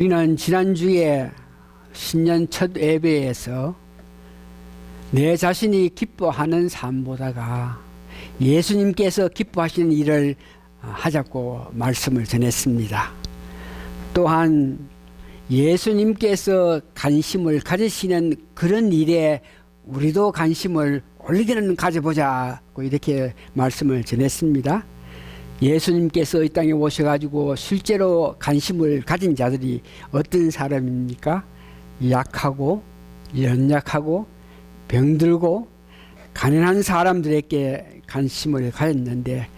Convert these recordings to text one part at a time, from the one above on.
우리는 지난주에 신년 첫 예배에서 내 자신이 기뻐하는 삶보다가 예수님께서 기뻐하시는 일을 하자고 말씀을 전했습니다. 또한 예수님께서 관심을 가지시는 그런 일에 우리도 관심을 올게는 가져보자고 이렇게 말씀을 전했습니다. 예수님께서 이 땅에 오셔가지고 실제로 관심을 가진 자들이 어떤 사람입니까? 약하고 연약하고 병들고 가난한 사람들에게 관심을 가졌는데,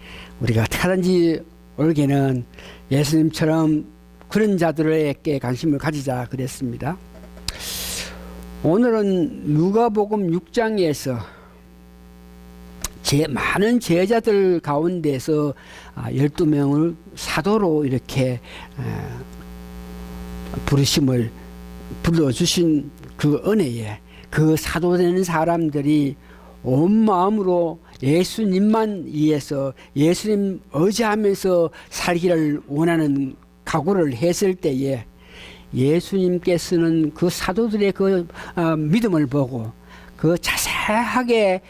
우리가 어떻게 하든지 올게는 예수님처럼 그런 자들에게 관심을 가지자 그랬습니다. 오늘은 누가복음 6장에서 많은 제자들 가운데서 12명을 사도로 이렇게 부르심을 불러주신 그 은혜에 그 사도되는 사람들이 온 마음으로 예수님만 위해서 예수님 의지하면서 살기를 원하는 각오를 했을 때에 예수님께서는 그 사도들의 그 믿음을 보고 그 자세하게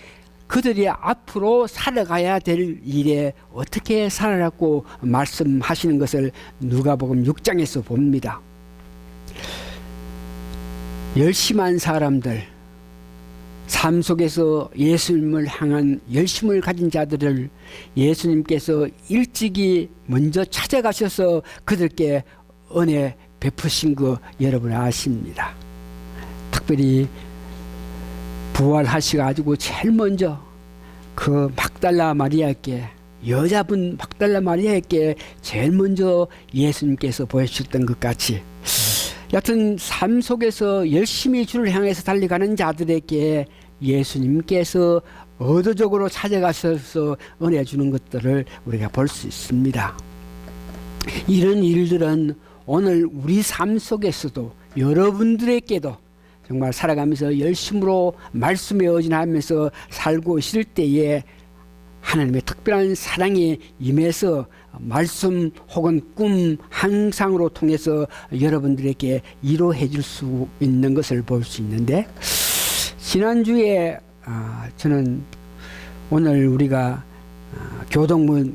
그들이 앞으로 살아가야 될 일에 어떻게 살아라고 말씀하시는 것을 누가복음 6장에서 봅니다. 열심한 사람들, 삶 속에서 예수님을 향한 열심을 가진 자들을 예수님께서 일찍이 먼저 찾아가셔서 그들께 은혜 베푸신 거 여러분 아십니다. 특별히 부활하셔가지고 제일 먼저 그 막달라 마리아에게, 여자분 막달라 마리아에게 제일 먼저 예수님께서 보여주셨던 것 같이, 여튼 삶 속에서 열심히 주를 향해서 달려가는 자들에게 예수님께서 의도적으로 찾아가셔서 은혜 주는 것들을 우리가 볼 수 있습니다. 이런 일들은 오늘 우리 삶 속에서도 여러분들에게도 정말 살아가면서 열심으로 말씀에 의존하면서 살고 있을 때에 하나님의 특별한 사랑이 임해서 말씀 혹은 꿈 항상으로 통해서 여러분들에게 이루어해 줄 수 있는 것을 볼 수 있는데, 지난주에 저는 오늘 우리가 교독문을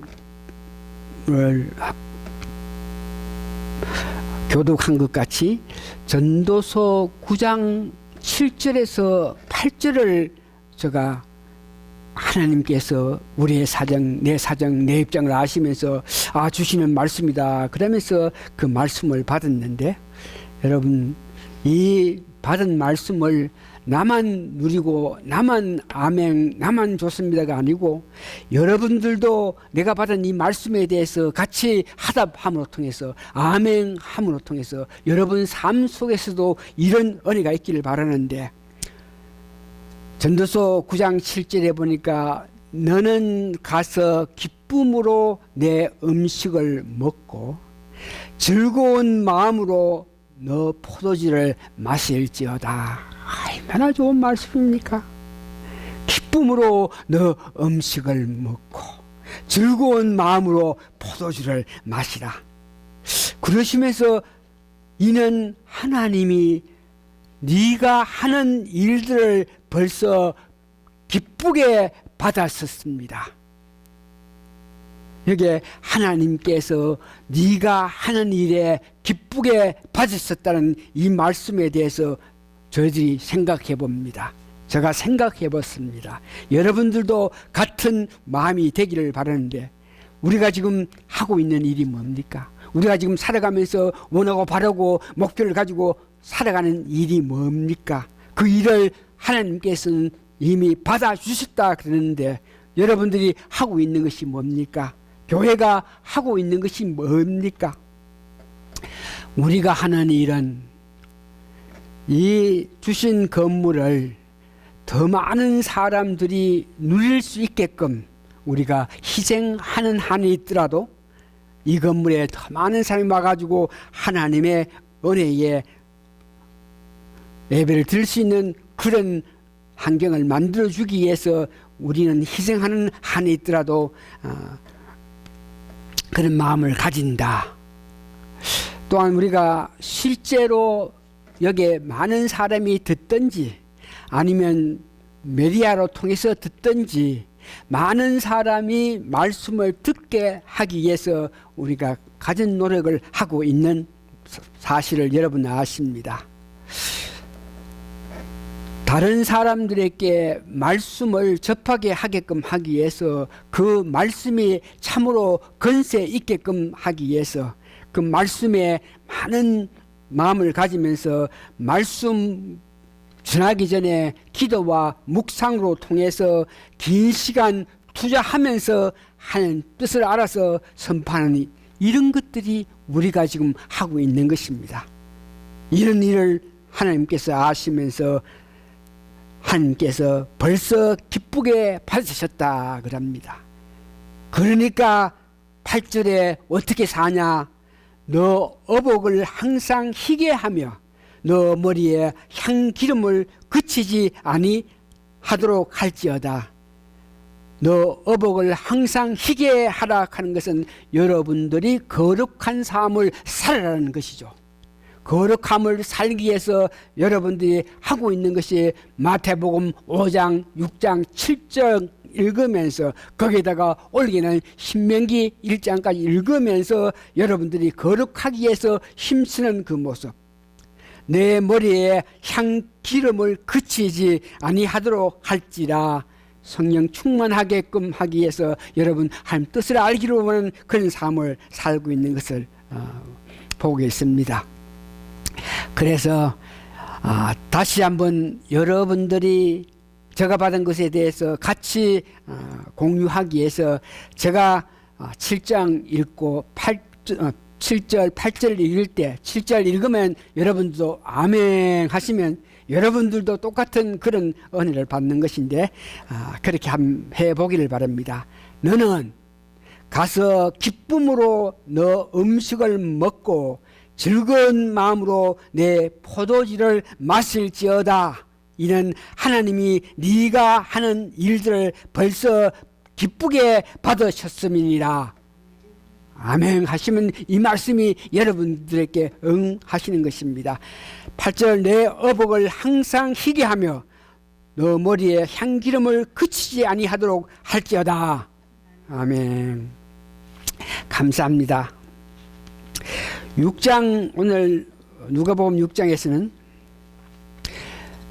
교독한 것 같이 전도서 9장 7절에서 8절을 제가 하나님께서 우리의 사정, 내 입장을 아시면서 주시는 말씀이다 그러면서 그 말씀을 받았는데, 여러분 이 받은 말씀을 나만 누리고 나만 아멘 나만 좋습니다가 아니고 여러분들도 내가 받은 이 말씀에 대해서 같이 화답함으로 통해서 아멘 함으로 통해서 여러분 삶 속에서도 이런 은혜가 있기를 바라는데, 전도서 9장 7절에 보니까 너는 가서 기쁨으로 내 음식을 먹고 즐거운 마음으로 너 포도주를 마실지어다. 얼마나 좋은 말씀입니까? 기쁨으로 너 음식을 먹고 즐거운 마음으로 포도주를 마시라. 그러시면서 이는 하나님이 네가 하는 일들을 벌써 기쁘게 받았었습니다. 여기에 하나님께서 네가 하는 일에 기쁘게 받으셨다는 이 말씀에 대해서 저희들이 생각해 봅니다. 제가 생각해 봤습니다. 여러분들도 같은 마음이 되기를 바라는데, 우리가 지금 하고 있는 일이 뭡니까? 우리가 지금 살아가면서 원하고 바라고 목표를 가지고 살아가는 일이 뭡니까? 그 일을 하나님께서는 이미 받아주셨다 그러는데, 여러분들이 하고 있는 것이 뭡니까? 교회가 하고 있는 것이 뭡니까? 우리가 하는 일은 이 주신 건물을 더 많은 사람들이 누릴 수 있게끔 우리가 희생하는 한이 있더라도 이 건물에 더 많은 사람이 와가지고 하나님의 은혜에 예배를 드릴 수 있는 그런 환경을 만들어주기 위해서 우리는 희생하는 한이 있더라도 그런 마음을 가진다. 또한 우리가 실제로 여기에 많은 사람이 듣든지 아니면 메디아로 통해서 듣든지 많은 사람이 말씀을 듣게 하기 위해서 우리가 가진 노력을 하고 있는 사실을 여러분 아십니다. 다른 사람들에게 말씀을 접하게 하게끔 하기 위해서 그 말씀이 참으로 건세 있게끔 하기 위해서 그 말씀에 많은 마음을 가지면서 말씀 전하기 전에 기도와 묵상으로 통해서 긴 시간 투자하면서 하는 뜻을 알아서 선포하는 이런 것들이 우리가 지금 하고 있는 것입니다. 이런 일을 하나님께서 아시면서 하나님께서 벌써 기쁘게 받으셨다 그럽니다. 그러니까 8절에 어떻게 사냐? 너 어복을 항상 희게 하며 너 머리에 향기름을 그치지 아니하도록 할지어다. 너 어복을 항상 희게 하라 하는 것은 여러분들이 거룩한 삶을 살아라는 것이죠. 거룩함을 살기 위해서 여러분들이 하고 있는 것이 마태복음 5장, 6장, 7절 읽으면서 거기에다가 올기는 신명기 1장까지 읽으면서 여러분들이 거룩하기 위해서 힘쓰는 그 모습, 내 머리에 향기름을 그치지 아니하도록 할지라. 성령 충만하게끔 하기 위해서 여러분 하나님 뜻을 알기로 하는 그런 삶을 살고 있는 것을 보고 있습니다. 그래서 다시 한번 여러분들이 제가 받은 것에 대해서 같이 공유하기 위해서 제가 7장 읽고 7절, 8절 읽을 때 7절 읽으면 여러분들도 아멘 하시면 여러분들도 똑같은 그런 은혜를 받는 것인데 그렇게 한번 해보기를 바랍니다. 너는 가서 기쁨으로 너 음식을 먹고 즐거운 마음으로 내 포도주를 마실지어다. 이는 하나님이 네가 하는 일들을 벌써 기쁘게 받으셨음이니라. 아멘 하시면 이 말씀이 여러분들에게 응하시는 것입니다. 8절 내 어복을 항상 희게 하며 너 머리에 향기름을 그치지 아니하도록 할지어다. 아멘. 감사합니다. 6장 오늘 누가복음 6장에서는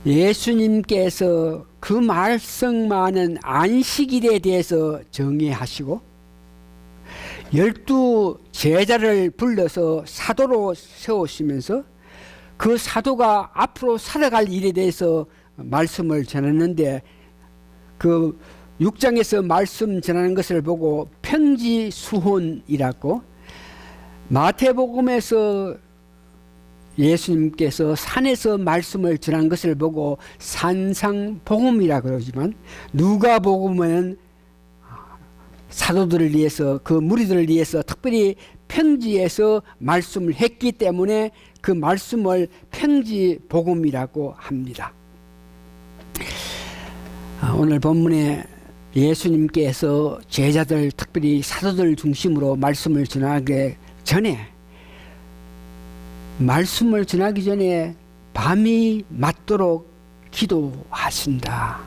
예수님께서 그 말씀많은 안식일에 대해서 정의하시고 12 제자를 불러서 사도로 세우시면서 그 사도가 앞으로 살아갈 일에 대해서 말씀을 전했는데 그 6장에서 말씀 전하는 것을 보고 평지수훈이라고, 마태복음에서 예수님께서 산에서 말씀을 전한 것을 보고 산상복음이라고 그러지만 누가복음은 사도들을 위해서 그 무리들을 위해서 특별히 평지에서 말씀을 했기 때문에 그 말씀을 평지복음이라고 합니다. 오늘 본문에 예수님께서 제자들 특별히 사도들 중심으로 말씀을 전하기 전에 말씀을 전하기 전에 밤이 맞도록 기도하신다.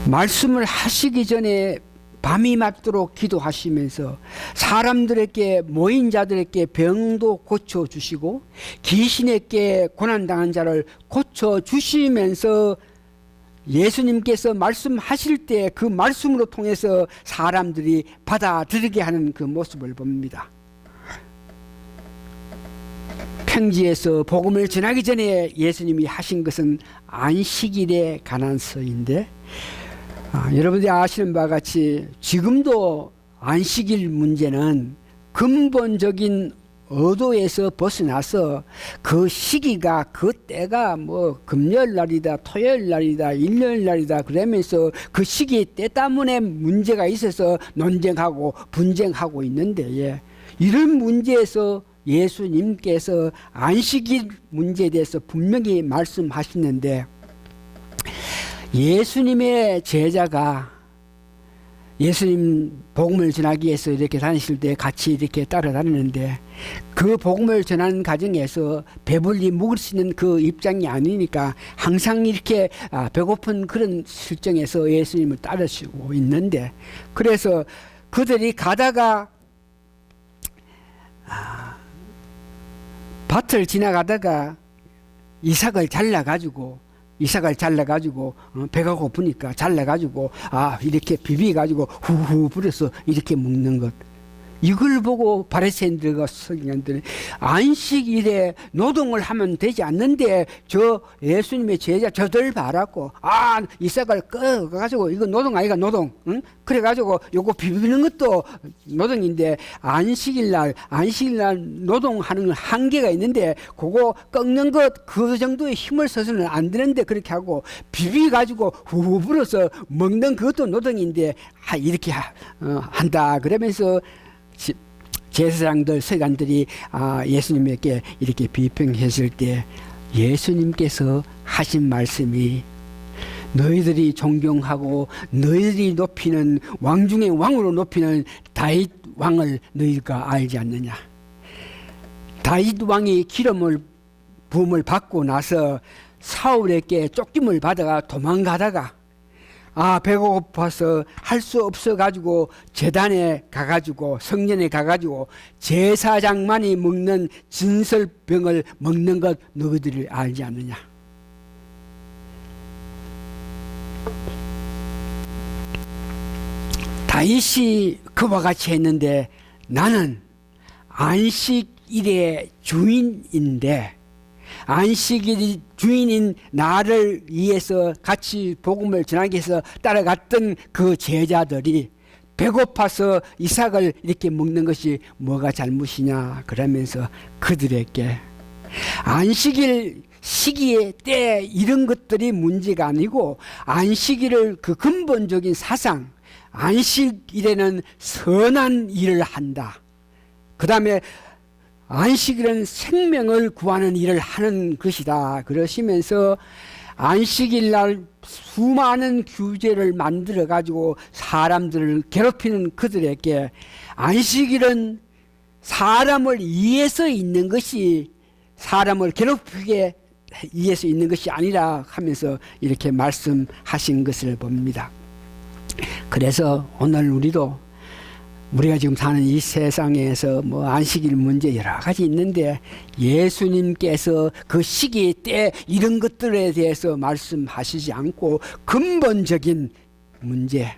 말씀을 하시기 전에 밤이 맞도록 기도하시면서 사람들에게 모인 자들에게 병도 고쳐주시고 귀신에게 고난당한 자를 고쳐주시면서 예수님께서 말씀하실 때 그 말씀으로 통해서 사람들이 받아들이게 하는 그 모습을 봅니다. 평지에서 복음을 전하기 전에 예수님이 하신 것은 안식일에 관한 서인데 여러분들이 아시는 바와 같이 지금도 안식일 문제는 근본적인 의도에서 벗어나서 그 시기가 그 때가 뭐 금요일 날이다 토요일 날이다 일요일 날이다 그러면서 그 시기 때 때문에 문제가 있어서 논쟁하고 분쟁하고 있는데 이런 문제에서 예수님께서 안식일 문제에 대해서 분명히 말씀하시는데 예수님의 제자가 예수님 복음을 전하기 위해서 이렇게 다니실 때 같이 이렇게 따라다니는데 그 복음을 전하는 과정에서 배불리 묵을 수 있는 그 입장이 아니니까 항상 이렇게 배고픈 그런 실정에서 예수님을 따르시고 있는데 그래서 그들이 가다가 밭을 지나가다가 이삭을 잘라가지고 배가 고프니까 잘라가지고 이렇게 비비가지고 후후 불어서 이렇게 먹는 것. 이걸 보고 바리새인들과 서기관들은 안식일에 노동을 하면 되지 않는데 저 예수님의 제자 저들 봐라고 이삭을 꺼가지고 이거 노동 아이가 노동 응? 그래가지고 요거 비비는 것도 노동인데 안식일날 노동하는 한계가 있는데 그거 꺾는 것 그 정도의 힘을 써서는 안 되는데 그렇게 하고 비비가지고 후후 불어서 먹는 그것도 노동인데 이렇게 한다 그러면서 제사장들 서기관들이 예수님에게 이렇게 비평했을 때 예수님께서 하신 말씀이 너희들이 존경하고 너희들이 높이는 왕 중에 왕으로 높이는 다윗 왕을 너희가 알지 않느냐. 다윗 왕이 부음을 받고 나서 사울에게 쫓김을 받아가 도망가다가 배가 고파서 할 수 없어가지고 제단에 가가지고 성전에 가가지고 제사장만이 먹는 진설병을 먹는 것 너희들이 알지 않느냐. 다윗이 그와 같이 했는데 나는 안식일의 주인인데 안식일이 주인인 나를 위해서 같이 복음을 전하기 위해서 따라갔던 그 제자들이 배고파서 이삭을 이렇게 먹는 것이 뭐가 잘못이냐 그러면서 그들에게 안식일 시기에 때 이런 것들이 문제가 아니고 안식일을 그 근본적인 사상 안식일에는 선한 일을 한다. 그 다음에 안식일은 생명을 구하는 일을 하는 것이다. 그러시면서 안식일 날 수많은 규제를 만들어 가지고 사람들을 괴롭히는 그들에게 안식일은 사람을 위해서 있는 것이 사람을 괴롭히게 위해서 있는 것이 아니라 하면서 이렇게 말씀하신 것을 봅니다. 그래서 오늘 우리가 지금 사는 이 세상에서 안식일 문제 여러 가지 있는데 예수님께서 그 시기 때 이런 것들에 대해서 말씀하시지 않고 근본적인 문제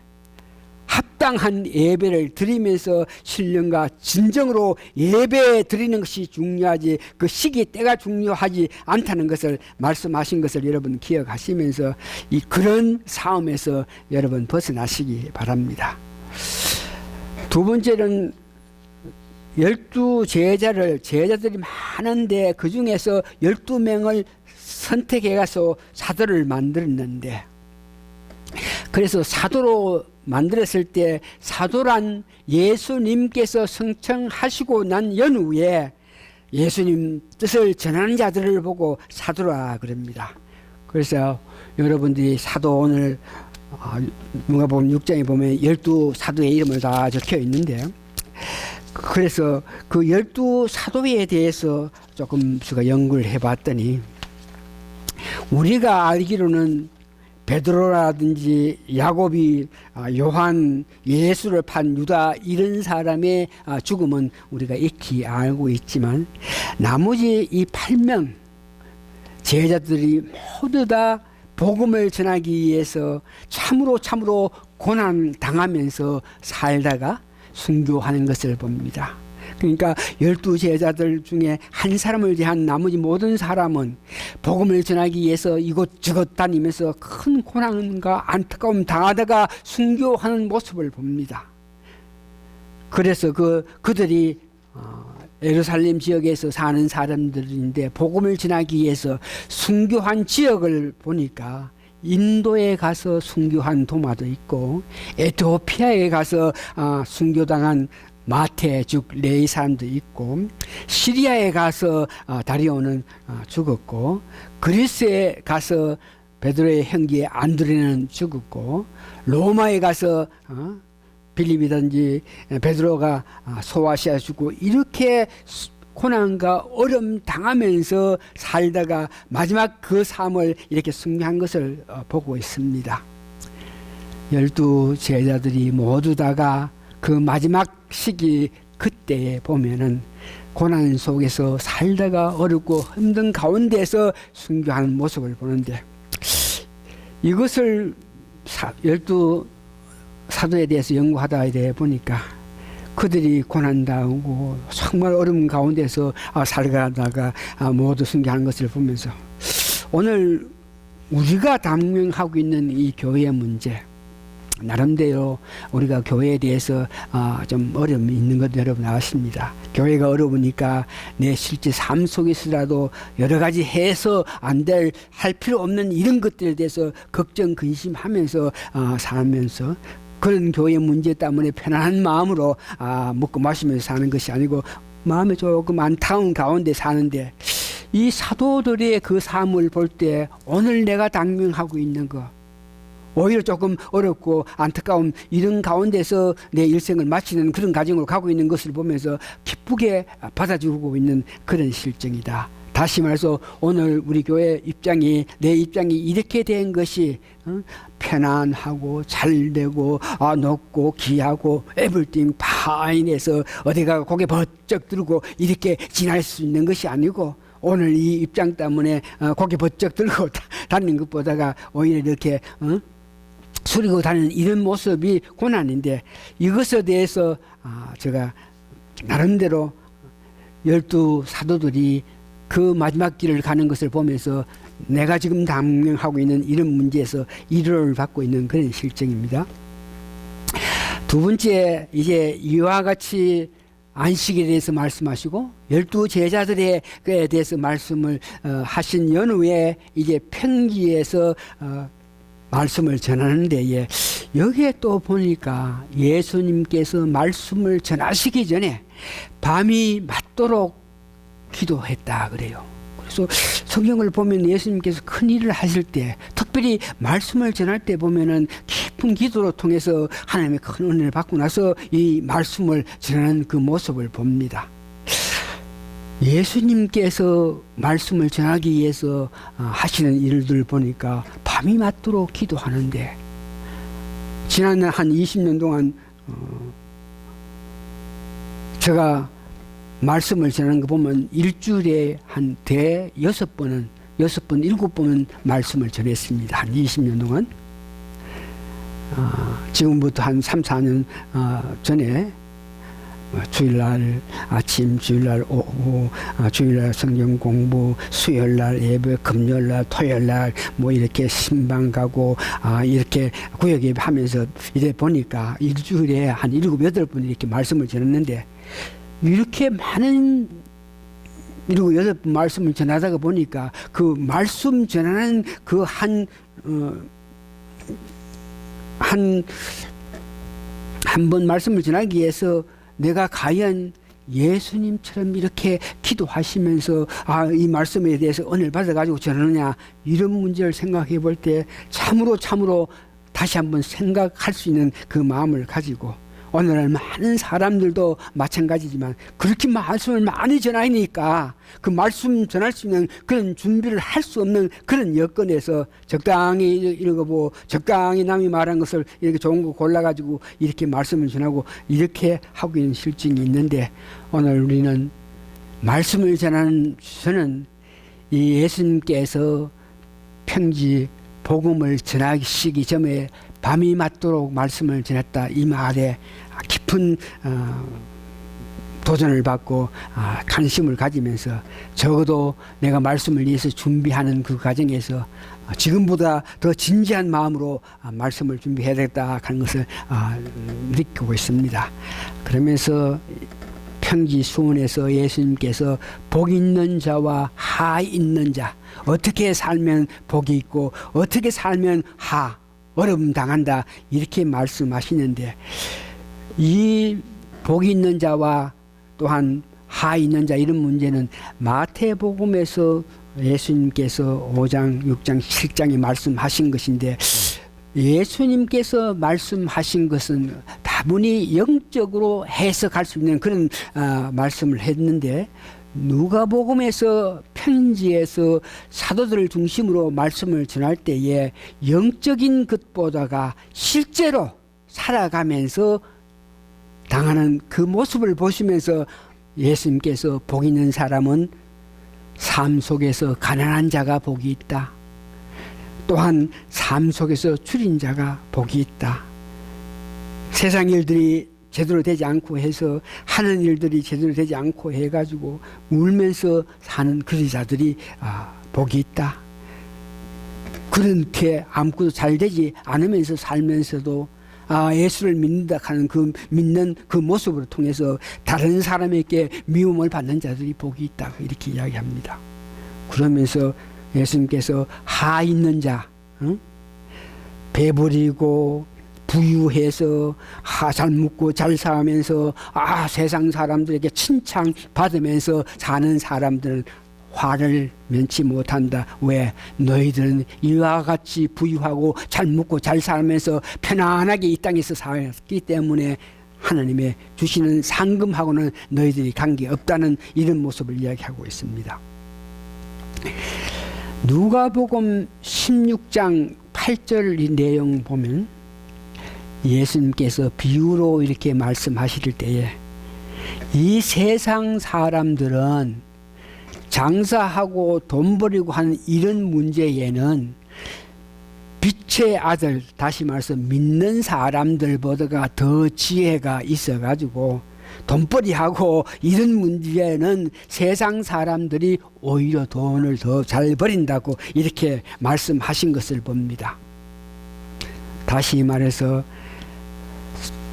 합당한 예배를 드리면서 신령과 진정으로 예배 드리는 것이 중요하지 그 시기 때가 중요하지 않다는 것을 말씀하신 것을 여러분 기억하시면서 그런 싸움에서 여러분 벗어나시기 바랍니다. 두 번째는 제자들이 많은데 그 중에서 12명을 선택해 가서 사도를 만들었는데 그래서 사도로 만들었을 때 사도란 예수님께서 성청하시고 난 연후에 예수님 뜻을 전하는 자들을 보고 사도라 그럽니다. 그래서 여러분들이 사도 오늘 누가복음 6장에 보면 12사도의 이름을 다 적혀 있는데 그래서 그 12사도에 대해서 조금 제가 연구를 해봤더니 우리가 알기로는 베드로라든지 야곱이 요한 예수를 판 유다 이런 사람의 죽음은 우리가 익히 알고 있지만 나머지 이 8명 제자들이 모두 다 복음을 전하기 위해서 참으로 고난 당하면서 살다가 순교하는 것을 봅니다. 그러니까 12제자들 중에 한 사람을 제한 나머지 모든 사람은 복음을 전하기 위해서 이곳저곳 다니면서 큰 고난과 안타까움 당하다가 순교하는 모습을 봅니다. 그래서 그들이 예루살렘 지역에서 사는 사람들인데 복음을 전하기 위해서 순교한 지역을 보니까 인도에 가서 순교한 도마도 있고 에티오피아에 가서 순교당한 마태 즉 레위 사람도 있고 시리아에 가서 다리오는 죽었고 그리스에 가서 베드로의 형제 안드레는 죽었고 로마에 가서 빌립이든지 베드로가 소아시아주고 이렇게 고난과 어려움 당하면서 살다가 마지막 그 삶을 이렇게 승리한 것을 보고 있습니다. 12 제자들이 모두 다가 그 마지막 시기 그때에 보면은 고난 속에서 살다가 어렵고 힘든 가운데서 순교하는 모습을 보는데, 이것을 12 사도에 대해서 연구하다 보니까 그들이 고난당하고 정말 어려운 가운데서 살아가다가 모두 순교하는 것을 보면서 오늘 우리가 당면하고 있는 이 교회의 문제, 나름대로 우리가 교회에 대해서 좀 어려움이 있는 것 여러분 아십니다. 교회가 어려우니까 내 실제 삶 속에서라도 여러 가지 해서 할 필요 없는 이런 것들에 대해서 걱정 근심하면서 살면서, 그런 교회 문제 때문에 편안한 마음으로 먹고 마시면서 사는 것이 아니고 마음이 조금 안타까운 가운데 사는데, 이 사도들의 그 삶을 볼 때 오늘 내가 당면하고 있는 거, 오히려 조금 어렵고 안타까운 이런 가운데서 내 일생을 마치는 그런 과정으로 가고 있는 것을 보면서 기쁘게 받아주고 있는 그런 실정이다. 다시 말해서 오늘 우리 교회 입장이, 내 입장이 이렇게 된 것이 편안하고 잘되고 높고 귀하고 에브리띵 파인해서 어디가 고개 번쩍 들고 이렇게 지날 수 있는 것이 아니고, 오늘 이 입장 때문에 고개 번쩍 들고 다니는 것보다가 오히려 이렇게 수리고 다니는 이런 모습이 고난인데, 이것에 대해서 제가 나름대로 12 사도들이 그 마지막 길을 가는 것을 보면서 내가 지금 당면하고 있는 이런 문제에서 위로를 받고 있는 그런 실정입니다. 두 번째, 이제 이와 같이 안식에 대해서 말씀하시고 12 제자들에 대해서 말씀을 하신 연후에 이제 평지에서 말씀을 전하는 데에, 여기에 또 보니까 예수님께서 말씀을 전하시기 전에 밤이 맞도록 기도했다 그래요. 그래서 성경을 보면 예수님께서 큰 일을 하실 때, 특별히 말씀을 전할 때 보면은 깊은 기도로 통해서 하나님의 큰 은혜를 받고 나서 이 말씀을 전하는 그 모습을 봅니다. 예수님께서 말씀을 전하기 위해서 하시는 일들 보니까 밤이 맞도록 기도하는데, 지난 한 20년 동안 제가 말씀을 전하는 거 보면 일주일에 한 대여섯 번, 7번은 말씀을 전했습니다. 한 20년 동안. 지금부터 한 3, 4년 전에 주일날 아침, 주일날 오후, 주일날 성경 공부, 수요일날 예배, 금요일날, 토요일날 뭐 이렇게 신방 가고 이렇게 구역 예배 하면서 이래 보니까 일주일에 한 7, 8번 이렇게 말씀을 전했는데, 이렇게 많은 7, 8번 말씀을 전하다가 보니까 그 말씀 전하는 그 한 번 말씀을 전하기 위해서 내가 과연 예수님처럼 이렇게 기도하시면서 이 말씀에 대해서 은혜를 받아가지고 전하느냐, 이런 문제를 생각해 볼 때 참으로 다시 한번 생각할 수 있는 그 마음을 가지고, 오늘날 많은 사람들도 마찬가지지만 그렇게 말씀을 많이 전하니까 그 말씀 전할 수 있는 그런 준비를 할 수 없는 그런 여건에서 적당히 읽어보고 적당히 남이 말한 것을 이렇게 좋은 거 골라가지고 이렇게 말씀을 전하고 이렇게 하고 있는 실증이 있는데, 오늘 우리는 말씀을 전하는 저는 이 예수님께서 평지 복음을 전하시기 전에 밤이 맞도록 말씀을 전했다, 이 말에 깊은 도전을 받고 관심을 가지면서 적어도 내가 말씀을 위해서 준비하는 그 과정에서 지금보다 더 진지한 마음으로 말씀을 준비해야 되겠다 하는 것을 느끼고 있습니다. 그러면서 평지 수문에서 예수님께서 복 있는 자와 하 있는 자, 어떻게 살면 복이 있고 어떻게 살면 어려움 당한다, 이렇게 말씀하시는데, 이 복이 있는 자와 또한 하 있는 자, 이런 문제는 마태복음에서 예수님께서 5장, 6장, 7장에 말씀하신 것인데, 예수님께서 말씀하신 것은 다분히 영적으로 해석할 수 있는 그런 말씀을 했는데, 누가복음에서 편지에서 사도들을 중심으로 말씀을 전할 때에 영적인 것보다가 실제로 살아가면서 당하는 그 모습을 보시면서 예수님께서 복 있는 사람은 삶 속에서 가난한 자가 복이 있다. 또한 삶 속에서 줄인 자가 복이 있다. 세상 일들이 제대로 되지 않고 해서 하는 일들이 제대로 되지 않고 해가지고 울면서 사는 그런 자들이 복이 있다. 그렇게 아무것도 잘 되지 않으면서 살면서도 예수를 믿는다 하는 그 믿는 그 모습을 통해서 다른 사람에게 미움을 받는 자들이 복이 있다. 이렇게 이야기합니다. 그러면서 예수님께서 하 있는 자, 배부리고 부유해서 잘 먹고 잘 살면서 세상 사람들에게 칭찬 받으면서 사는 사람들은 화를 면치 못한다. 왜? 너희들은 이와 같이 부유하고 잘 먹고 잘 살면서 편안하게 이 땅에서 살았기 때문에 하나님의 주시는 상금하고는 너희들이 관계없다는 이런 모습을 이야기하고 있습니다. 누가복음 16장 8절 이 내용 보면 예수님께서 비유로 이렇게 말씀하실 때에 이 세상 사람들은 장사하고 돈 벌이고 하는 이런 문제에는 빛의 아들, 다시 말해서 믿는 사람들보다가 더 지혜가 있어가지고 돈벌이하고 이런 문제는 세상 사람들이 오히려 돈을 더 잘 벌인다고 이렇게 말씀하신 것을 봅니다. 다시 말해서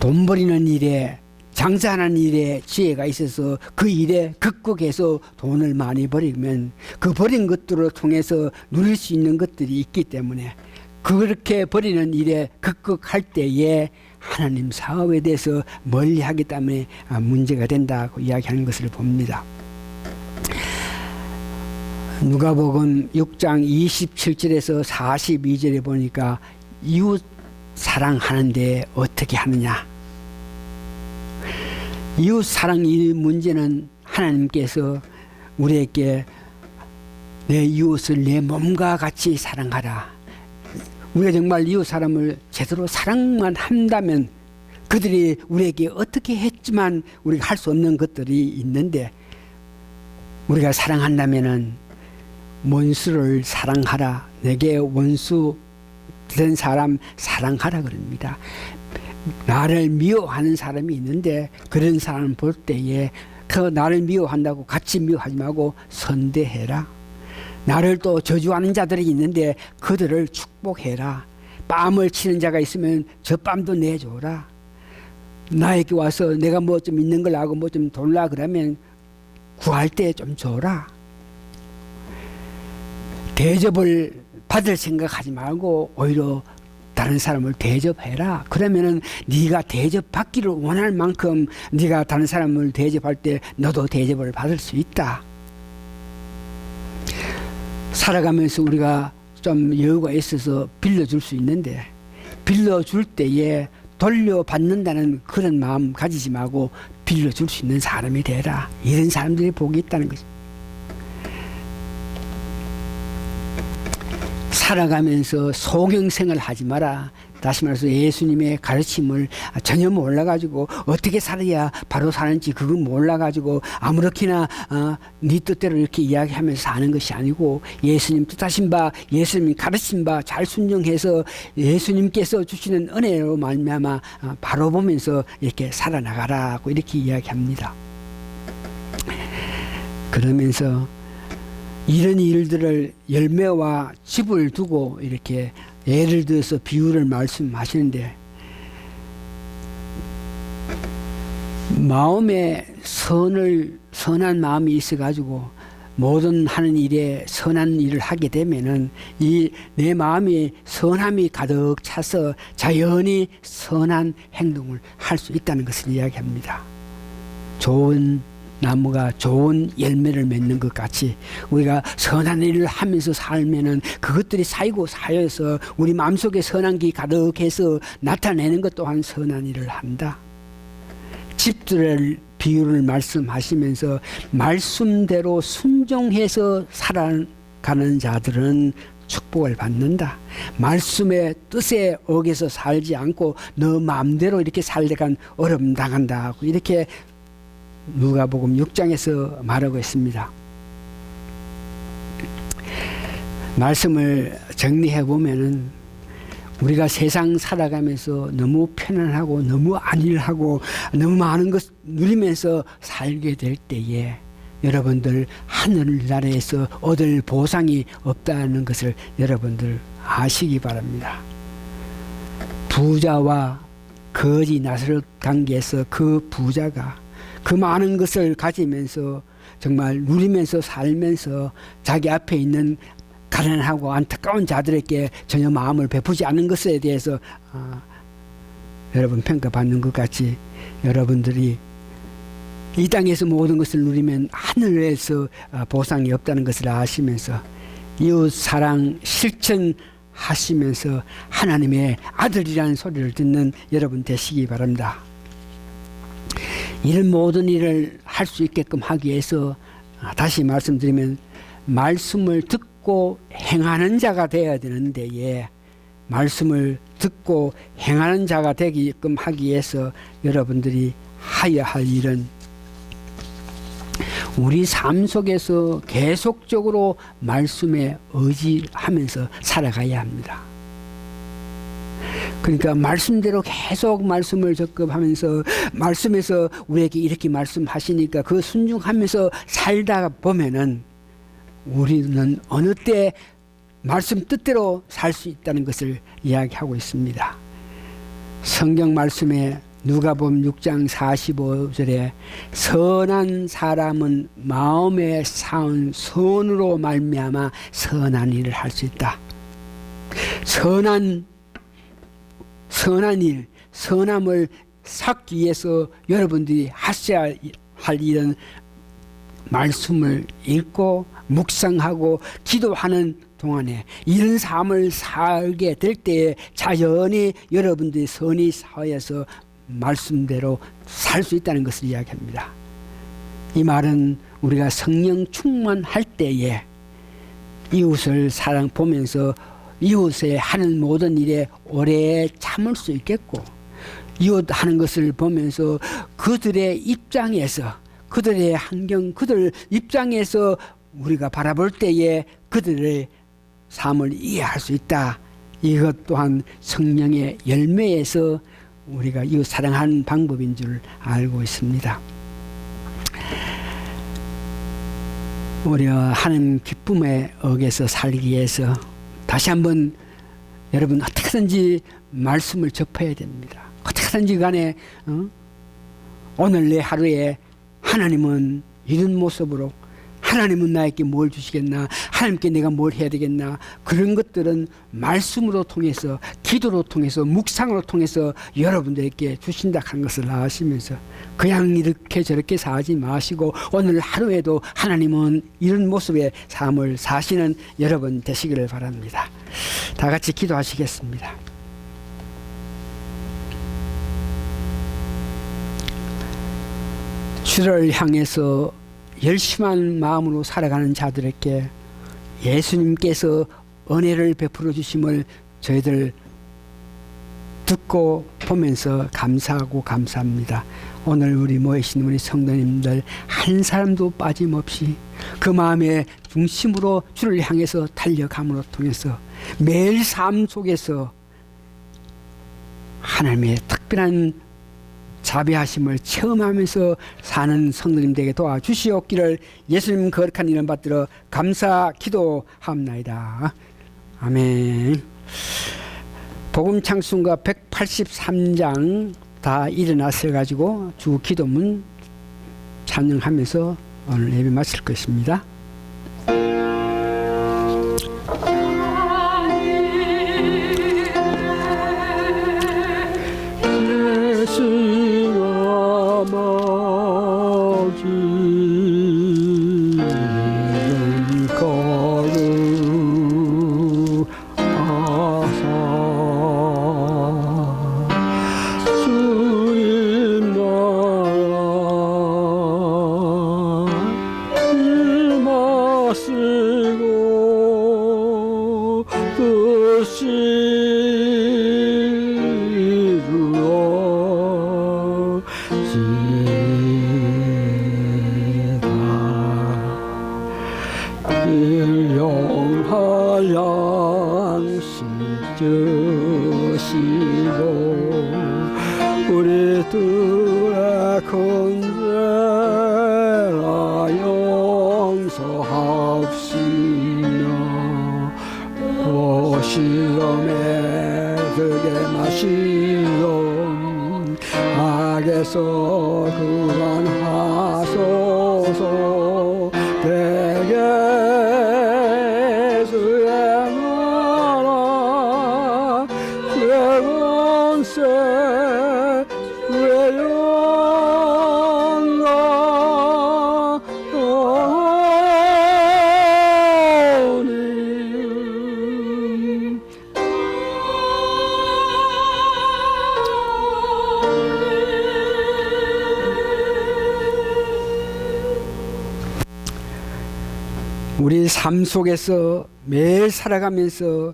돈 벌이는 일에, 장사하는 일에 지혜가 있어서 그 일에 극복해서 돈을 많이 벌이면 그 벌인 것들을 통해서 누릴 수 있는 것들이 있기 때문에 그렇게 벌이는 일에 극복할 때에 하나님 사업에 대해서 멀리하기 때문에 문제가 된다고 이야기하는 것을 봅니다. 누가복음 6장 27절에서 42절에 보니까 이웃 사랑하는데 어떻게 하느냐. 이웃 사랑 이 문제는 하나님께서 우리에게 내 이웃을 내 몸과 같이 사랑하라. 우리가 정말 이웃 사람을 제대로 사랑만 한다면 그들이 우리에게 어떻게 했지만 우리가 할 수 없는 것들이 있는데 우리가 사랑한다면은 원수를 사랑하라. 내게 원수 된 사람 사랑하라 그럽니다. 나를 미워하는 사람이 있는데 그런 사람을 볼 때에 그 나를 미워한다고 같이 미워하지 말고 선대해라. 나를 또 저주하는 자들이 있는데 그들을 축복해라. 뺨을 치는 자가 있으면 저 뺨도 내줘라. 나에게 와서 내가 뭐 좀 있는 걸 알고 뭐 좀 돌라 그러면 구할 때 좀 줘라. 대접을 받을 생각하지 말고 오히려 다른 사람을 대접해라. 그러면은 네가 대접받기를 원할 만큼 네가 다른 사람을 대접할 때 너도 대접을 받을 수 있다. 살아가면서 우리가 좀 여유가 있어서 빌려줄 수 있는데 빌려줄 때에 돌려받는다는 그런 마음 가지지 말고 빌려줄 수 있는 사람이 되라. 이런 사람들이 복이 있다는 거죠. 살아가면서 소경생을 하지 마라. 다시 말해서 예수님의 가르침을 전혀 몰라가지고 어떻게 살아야 바로 사는지 그거 몰라가지고 아무렇게나 네 뜻대로 이렇게 이야기하면서 사는 것이 아니고 예수님 뜻하신 바 예수님 가르친 바 잘 순종해서 예수님께서 주시는 은혜로 말미암아 바로 보면서 이렇게 살아나가라고 이렇게 이야기합니다. 그러면서 이런 일들을 열매와 집을 두고 이렇게 예를 들어서 비유를 말씀하시는데 마음에 선한 마음이 있어가지고 모든 하는 일에 선한 일을 하게 되면은 이 내 마음이 선함이 가득 차서 자연히 선한 행동을 할 수 있다는 것을 이야기합니다. 좋은 나무가 좋은 열매를 맺는 것 같이 우리가 선한 일을 하면서 살면은 그것들이 쌓이고 쌓여서 우리 마음속에 선한 기 가득해서 나타내는 것 또한 선한 일을 한다. 집들의 비유를 말씀하시면서 말씀대로 순종해서 살아가는 자들은 축복을 받는다. 말씀의 뜻에 어겨서 살지 않고 너 마음대로 이렇게 살다간 어려움 당한다 하고 이렇게 누가복음 6장에서 말하고 있습니다. 말씀을 정리해 보면은 우리가 세상 살아가면서 너무 편안하고 너무 안일하고 너무 많은 것 누리면서 살게 될 때에 여러분들 하늘나라에서 얻을 보상이 없다는 것을 여러분들 아시기 바랍니다. 부자와 거지 나설 관계에서 그 부자가 그 많은 것을 가지면서 정말 누리면서 살면서 자기 앞에 있는 가난하고 안타까운 자들에게 전혀 마음을 베푸지 않은 것에 대해서 여러분 평가받는 것 같이 여러분들이 이 땅에서 모든 것을 누리면 하늘에서 보상이 없다는 것을 아시면서 이웃 사랑 실천하시면서 하나님의 아들이라는 소리를 듣는 여러분 되시기 바랍니다. 이런 모든 일을 할 수 있게끔 하기 위해서 다시 말씀드리면 말씀을 듣고 행하는 자가 되어야 되는데 말씀을 듣고 행하는 자가 되게끔 하기 위해서 여러분들이 하여야 할 일은 우리 삶 속에서 계속적으로 말씀에 의지하면서 살아가야 합니다. 그러니까 말씀대로 계속 말씀을 적급하면서 말씀에서 우리에게 이렇게 말씀하시니까 그 순종하면서 살다 보면은 우리는 어느 때 말씀 뜻대로 살 수 있다는 것을 이야기하고 있습니다. 성경 말씀에 누가복음 6장 45절에 선한 사람은 마음에 쌓은 선으로 말미암아 선한 일을 할 수 있다. 선한 일, 선함을 쌓기 위해서 여러분들이 하셔야 할 일은 말씀을 읽고 묵상하고 기도하는 동안에 이런 삶을 살게 될 때에 자연히 여러분들이 선이 쌓여서 말씀대로 살 수 있다는 것을 이야기합니다. 이 말은 우리가 성령 충만할 때에 이웃을 사랑 보면서 이웃의 하는 모든 일에 오래 참을 수 있겠고 이웃 하는 것을 보면서 그들의 입장에서 그들의 환경 그들 입장에서 우리가 바라볼 때에 그들의 삶을 이해할 수 있다. 이것 또한 성령의 열매에서 우리가 이웃 사랑하는 방법인 줄 알고 있습니다. 우리가 하나님 기쁨에 어겨서 살기 위해서 다시 한번 여러분 어떻게든지 말씀을 접해야 됩니다. 어떻게든지 간에 오늘 내 하루에 하나님은 이런 모습으로 하나님은 나에게 뭘 주시겠나 하나님께 내가 뭘 해야 되겠나 그런 것들은 말씀으로 통해서 기도로 통해서 묵상으로 통해서 여러분들에게 주신다 하는 것을 아시면서 그냥 이렇게 저렇게 살지 마시고 오늘 하루에도 하나님은 이런 모습의 삶을 사시는 여러분 되시기를 바랍니다. 다 같이 기도하시겠습니다. 주를 향해서 열심한 마음으로 살아가는 자들에게 예수님께서 은혜를 베풀어 주심을 저희들 듣고 보면서 감사하고 감사합니다. 오늘 우리 모이신 우리 성도님들 한 사람도 빠짐없이 그 마음의 중심으로 주를 향해서 달려감으로 통해서 매일 삶 속에서 하나님의 특별한 자비하심을 체험하면서 사는 성도님들에게 도와주시옵기를 예수님 거룩한 이름 받들어 감사 기도합나이다. 아멘. 복음 창순가 183장 다 일어나서 가지고 주 기도문 찬양하면서 오늘 예배 마칠 것입니다. 예수 아버지 용서하옵시며 시험에 들게 마시고 악에서 구원하소서. 대개 주의 나라 주의 권세 주의 영광 우리 삶 속에서 매일 살아가면서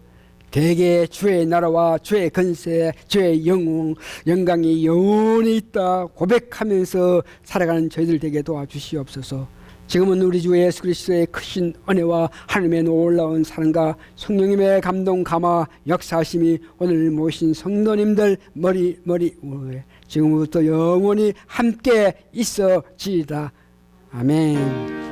대개 주의 나라와 주의 건세, 주의 영광이 영원히 있다 고백하면서 살아가는 저희들 되게 도와주시옵소서. 지금은 우리 주 예수 그리스도의 크신 은혜와 하나님의 놀라운 사랑과 성령님의 감동 감화 역사하심이 오늘 모신 성도님들 머리 위에 지금부터 영원히 함께 있어지이다. 아멘.